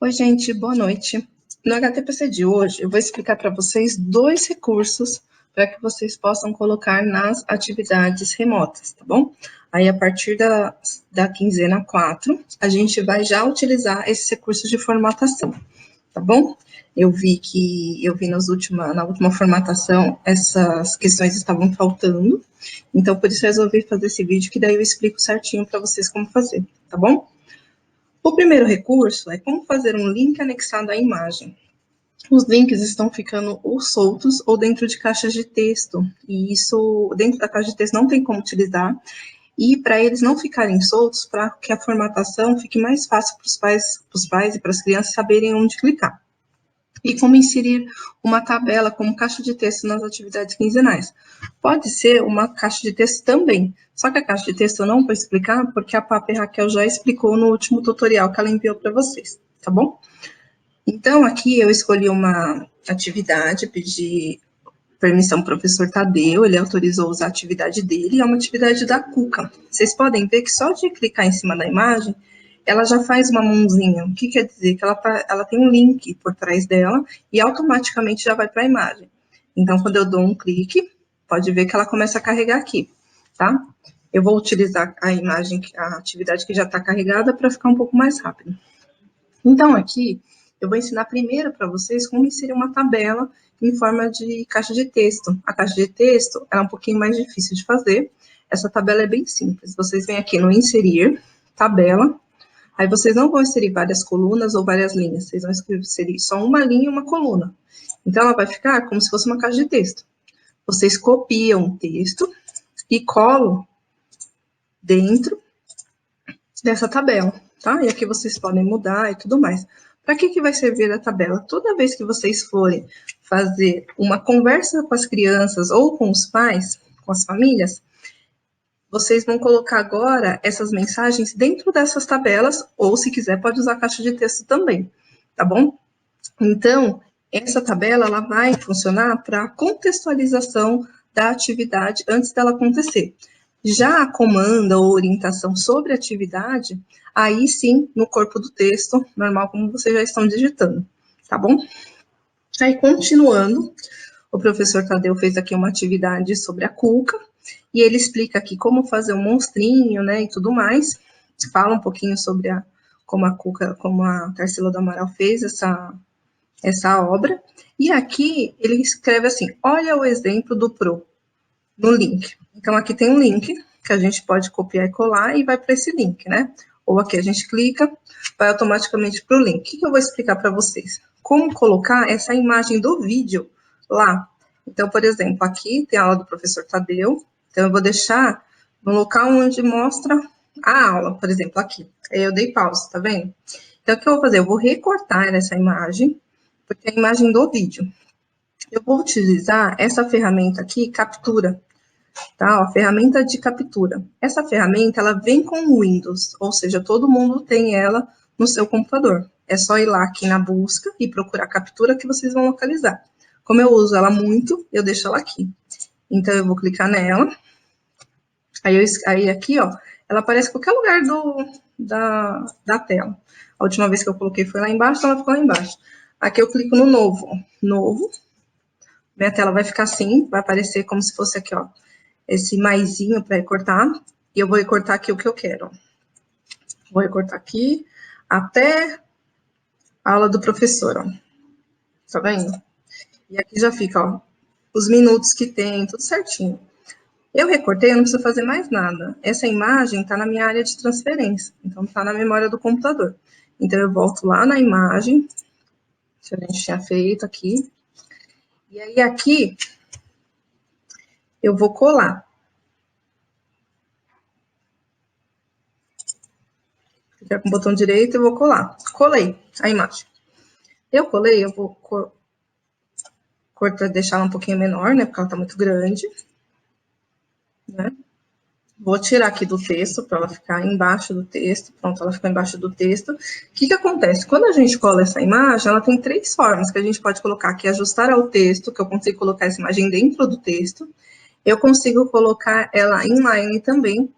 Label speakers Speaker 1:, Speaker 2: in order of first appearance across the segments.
Speaker 1: Oi, gente, boa noite. No HTPC de hoje, eu vou explicar para vocês 2 recursos para que vocês possam colocar nas atividades remotas, tá bom? Aí, a partir da quinzena 4, a gente vai já utilizar esses recursos de formatação, tá bom? Eu vi na última formatação, essas questões estavam faltando, então, por isso, eu resolvi fazer esse vídeo, que daí eu explico certinho para vocês como fazer, tá bom? O primeiro recurso é como fazer um link anexado à imagem. Os links estão ficando ou soltos ou dentro de caixas de texto, e isso, dentro da caixa de texto, não tem como utilizar, e para eles não ficarem soltos, para que a formatação fique mais fácil para os pais e para as crianças saberem onde clicar. E como inserir uma tabela como caixa de texto nas atividades quinzenais. Pode ser uma caixa de texto também, só que a caixa de texto eu não vou explicar, porque a Papa e a Raquel já explicou no último tutorial que ela enviou para vocês, tá bom? Então, aqui eu escolhi uma atividade, pedi permissão ao professor Tadeu, ele autorizou usar a atividade dele, é uma atividade da Cuca. Vocês podem ver que só de clicar em cima da imagem, ela já faz uma mãozinha. O que quer dizer? Que ela tem um link por trás dela e automaticamente já vai para a imagem. Então, quando eu dou um clique, pode ver que ela começa a carregar aqui, tá? Eu vou utilizar a imagem, a atividade que já está carregada para ficar um pouco mais rápido. Então, aqui, eu vou ensinar primeiro para vocês como inserir uma tabela em forma de caixa de texto. A caixa de texto é um pouquinho mais difícil de fazer. Essa tabela é bem simples. Vocês vêm aqui no inserir, tabela, aí vocês não vão inserir várias colunas ou várias linhas, vocês vão inserir só uma linha e uma coluna. Então, ela vai ficar como se fosse uma caixa de texto. Vocês copiam o texto e colam dentro dessa tabela, tá? E aqui vocês podem mudar e tudo mais. Para que vai servir a tabela? Toda vez que vocês forem fazer uma conversa com as crianças ou com os pais, com as famílias, vocês vão colocar agora essas mensagens dentro dessas tabelas, ou se quiser pode usar a caixa de texto também, tá bom? Então, essa tabela ela vai funcionar para contextualização da atividade antes dela acontecer. Já a comanda ou orientação sobre a atividade, aí sim, no corpo do texto, normal como vocês já estão digitando, tá bom? Aí, continuando, o professor Tadeu fez aqui uma atividade sobre a Cuca, e ele explica aqui como fazer um monstrinho, né, e tudo mais, fala um pouquinho sobre como a Cuca, como a Tarsila do Amaral fez essa obra, e aqui ele escreve assim, olha o exemplo do Pro, no link. Então, aqui tem um link que a gente pode copiar e colar e vai para esse link, né? Ou aqui a gente clica, vai automaticamente para o link. O que eu vou explicar para vocês? Como colocar essa imagem do vídeo lá. Então, por exemplo, aqui tem a aula do professor Tadeu, então eu vou deixar no local onde mostra a aula, por exemplo, aqui. Aí eu dei pausa, tá vendo? Então, o que eu vou fazer? Eu vou recortar essa imagem, porque é a imagem do vídeo. Eu vou utilizar essa ferramenta aqui, captura, tá? A ferramenta de captura. Essa ferramenta, ela vem com o Windows, ou seja, todo mundo tem ela no seu computador. É só ir lá aqui na busca e procurar captura que vocês vão localizar. Como eu uso ela muito, eu deixo ela aqui. Então, eu vou clicar nela. Aí aqui, ó, ela aparece em qualquer lugar da tela. A última vez que eu coloquei foi lá embaixo, então ela ficou lá embaixo. Aqui eu clico no novo. Novo. Minha tela vai ficar assim, vai aparecer como se fosse aqui, ó, esse maisinho para recortar. E eu vou recortar aqui o que eu quero. Vou recortar aqui até a aula do professor, ó. Tá vendo? E aqui já fica, ó, os minutos que tem, tudo certinho. Eu recortei, eu não preciso fazer mais nada. Essa imagem tá na minha área de transferência, então tá na memória do computador. Então, eu volto lá na imagem, que a gente tinha feito aqui. E aí, aqui, eu vou colar. Clicar com o botão direito, eu vou colar. Colei a imagem. Eu colei, eu vou cortar, deixar ela um pouquinho menor, né, porque ela tá muito grande, né. Vou tirar aqui do texto, para ela ficar embaixo do texto. Pronto, ela ficou embaixo do texto. O que acontece? Quando a gente cola essa imagem, ela tem 3 formas que a gente pode colocar aqui. Ajustar ao texto, que eu consigo colocar essa imagem dentro do texto. Eu consigo colocar ela inline também.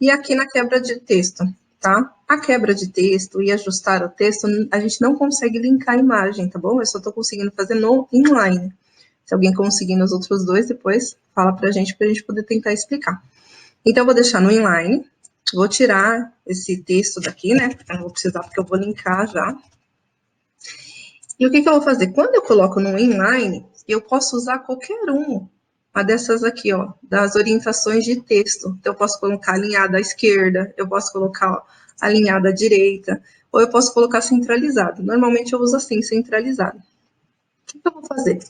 Speaker 1: E aqui na quebra de texto. tá? A quebra de texto e ajustar o texto, a gente não consegue linkar a imagem, tá bom? Eu só estou conseguindo fazer no inline. Se alguém conseguir nos outros dois, depois fala pra gente poder tentar explicar. Então, eu vou deixar no inline, vou tirar esse texto daqui, né? Eu não vou precisar porque eu vou linkar já. E o que eu vou fazer? Quando eu coloco no inline, eu posso usar qualquer uma dessas aqui, ó, das orientações de texto. Então, eu posso colocar alinhado à esquerda, eu posso colocar ó, alinhado à direita, ou eu posso colocar centralizado. Normalmente eu uso assim, centralizado. O que eu vou fazer?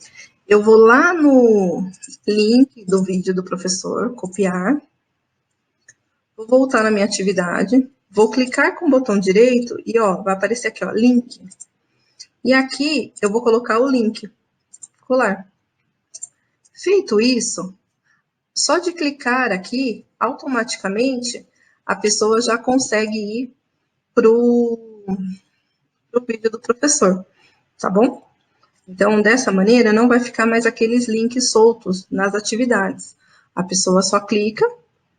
Speaker 1: Eu vou lá no link do vídeo do professor, copiar, vou voltar na minha atividade, vou clicar com o botão direito e, ó, vai aparecer aqui, ó, link. E aqui eu vou colocar o link, colar. Feito isso, só de clicar aqui, automaticamente, a pessoa já consegue ir pro vídeo do professor, tá bom? Então, dessa maneira, não vai ficar mais aqueles links soltos nas atividades. A pessoa só clica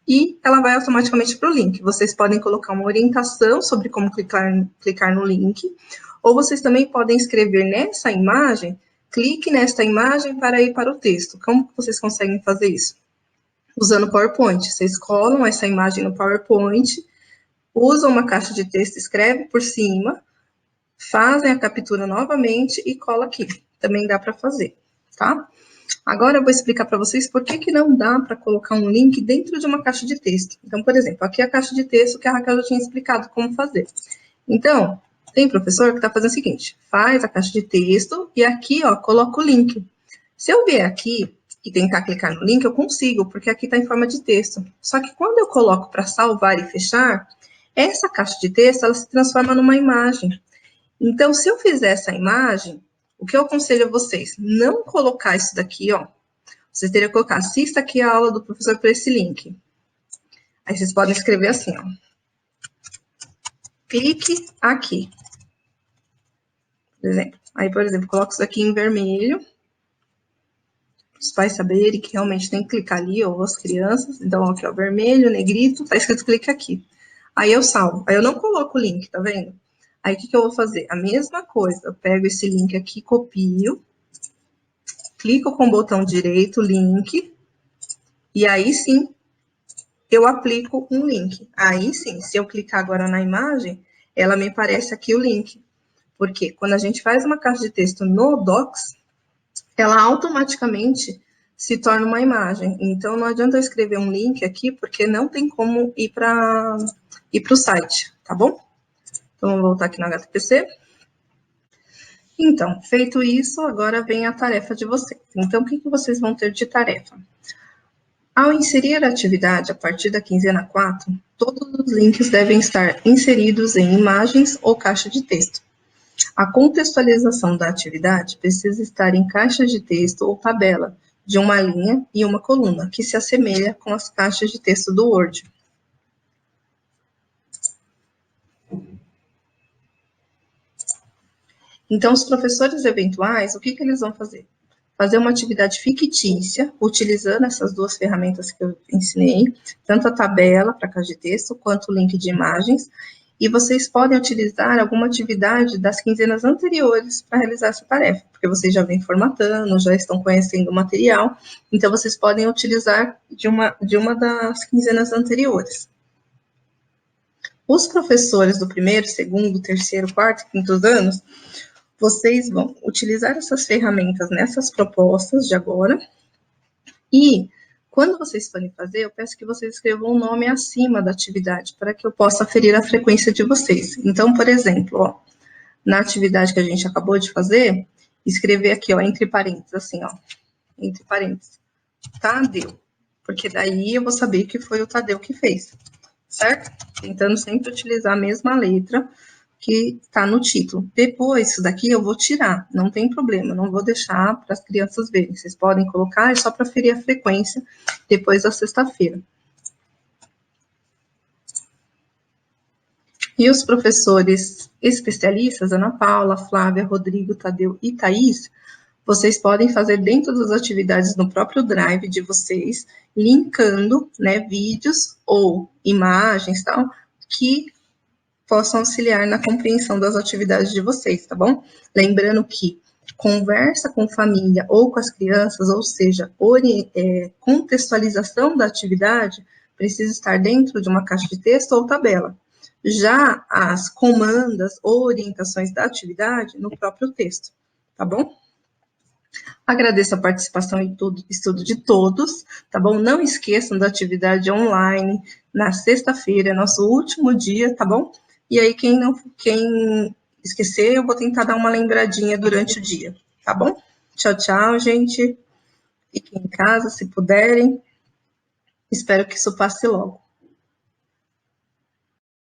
Speaker 1: e ela vai automaticamente para o link. Vocês podem colocar uma orientação sobre como clicar no link, ou vocês também podem escrever nessa imagem, clique nesta imagem para ir para o texto. Como vocês conseguem fazer isso? Usando o PowerPoint. Vocês colam essa imagem no PowerPoint, usam uma caixa de texto, escreve por cima, fazem a captura novamente e cola aqui. Também dá para fazer, tá? Agora eu vou explicar para vocês por que não dá para colocar um link dentro de uma caixa de texto. Então, por exemplo, aqui é a caixa de texto que a Raquel já tinha explicado como fazer. Então, tem professor que está fazendo o seguinte, faz a caixa de texto e aqui, ó, coloca o link. Se eu vier aqui e tentar clicar no link, eu consigo, porque aqui está em forma de texto. Só que quando eu coloco para salvar e fechar, essa caixa de texto, ela se transforma numa imagem. Então, se eu fizer essa imagem, o que eu aconselho a vocês? Não colocar isso daqui, ó. Vocês teriam que colocar, assista aqui a aula do professor por esse link. Aí vocês podem escrever assim, ó. Clique aqui. Por exemplo. Aí, por exemplo, coloco isso aqui em vermelho. Para os pais saberem que realmente tem que clicar ali, ou as crianças. Então, aqui, ó, vermelho, negrito, tá escrito clique aqui. Aí eu salvo. Aí eu não coloco o link, tá vendo? Aí o que eu vou fazer? A mesma coisa. Eu pego esse link aqui, copio, clico com o botão direito, link, e aí sim eu aplico um link. Aí sim, se eu clicar agora na imagem, ela me aparece aqui o link. Porque quando a gente faz uma caixa de texto no Docs, ela automaticamente se torna uma imagem. Então, não adianta eu escrever um link aqui, porque não tem como ir para o site, tá bom? Então, vamos voltar aqui no HTPC. Então, feito isso, agora vem a tarefa de vocês. Então, o que vocês vão ter de tarefa? Ao inserir a atividade a partir da quinzena 4, todos os links devem estar inseridos em imagens ou caixa de texto. A contextualização da atividade precisa estar em caixa de texto ou tabela, de uma linha e uma coluna, que se assemelha com as caixas de texto do Word. Então, os professores eventuais, o que eles vão fazer? Fazer uma atividade fictícia, utilizando essas duas ferramentas que eu ensinei, tanto a tabela para caixa de texto, quanto o link de imagens, e vocês podem utilizar alguma atividade das quinzenas anteriores para realizar essa tarefa, porque vocês já vêm formatando, já estão conhecendo o material, então vocês podem utilizar de uma das quinzenas anteriores. Os professores do primeiro, segundo, terceiro, quarto, quinto anos, vocês vão utilizar essas ferramentas nessas propostas de agora, e quando vocês forem fazer, eu peço que vocês escrevam um nome acima da atividade, para que eu possa aferir a frequência de vocês. Então, por exemplo, ó, na atividade que a gente acabou de fazer, escrever aqui, ó, entre parênteses, assim, ó, entre parênteses, Tadeu, porque daí eu vou saber que foi o Tadeu que fez, certo? Tentando sempre utilizar a mesma letra que está no título. Depois, isso daqui eu vou tirar, não tem problema, não vou deixar para as crianças verem. Vocês podem colocar, é só para ferir a frequência depois da sexta-feira. E os professores especialistas, Ana Paula, Flávia, Rodrigo, Tadeu e Thaís, vocês podem fazer dentro das atividades no próprio Drive de vocês, linkando, né, vídeos ou imagens, tal, que possam auxiliar na compreensão das atividades de vocês, tá bom? Lembrando que conversa com família ou com as crianças, ou seja, contextualização da atividade, precisa estar dentro de uma caixa de texto ou tabela. Já as comandas ou orientações da atividade no próprio texto, tá bom? Agradeço a participação e estudo de todos, tá bom? Não esqueçam da atividade online na sexta-feira, é nosso último dia, tá bom? E aí, quem esquecer, eu vou tentar dar uma lembradinha durante o dia, tá bom? Tchau, tchau, gente. Fiquem em casa, se puderem. Espero que isso passe logo.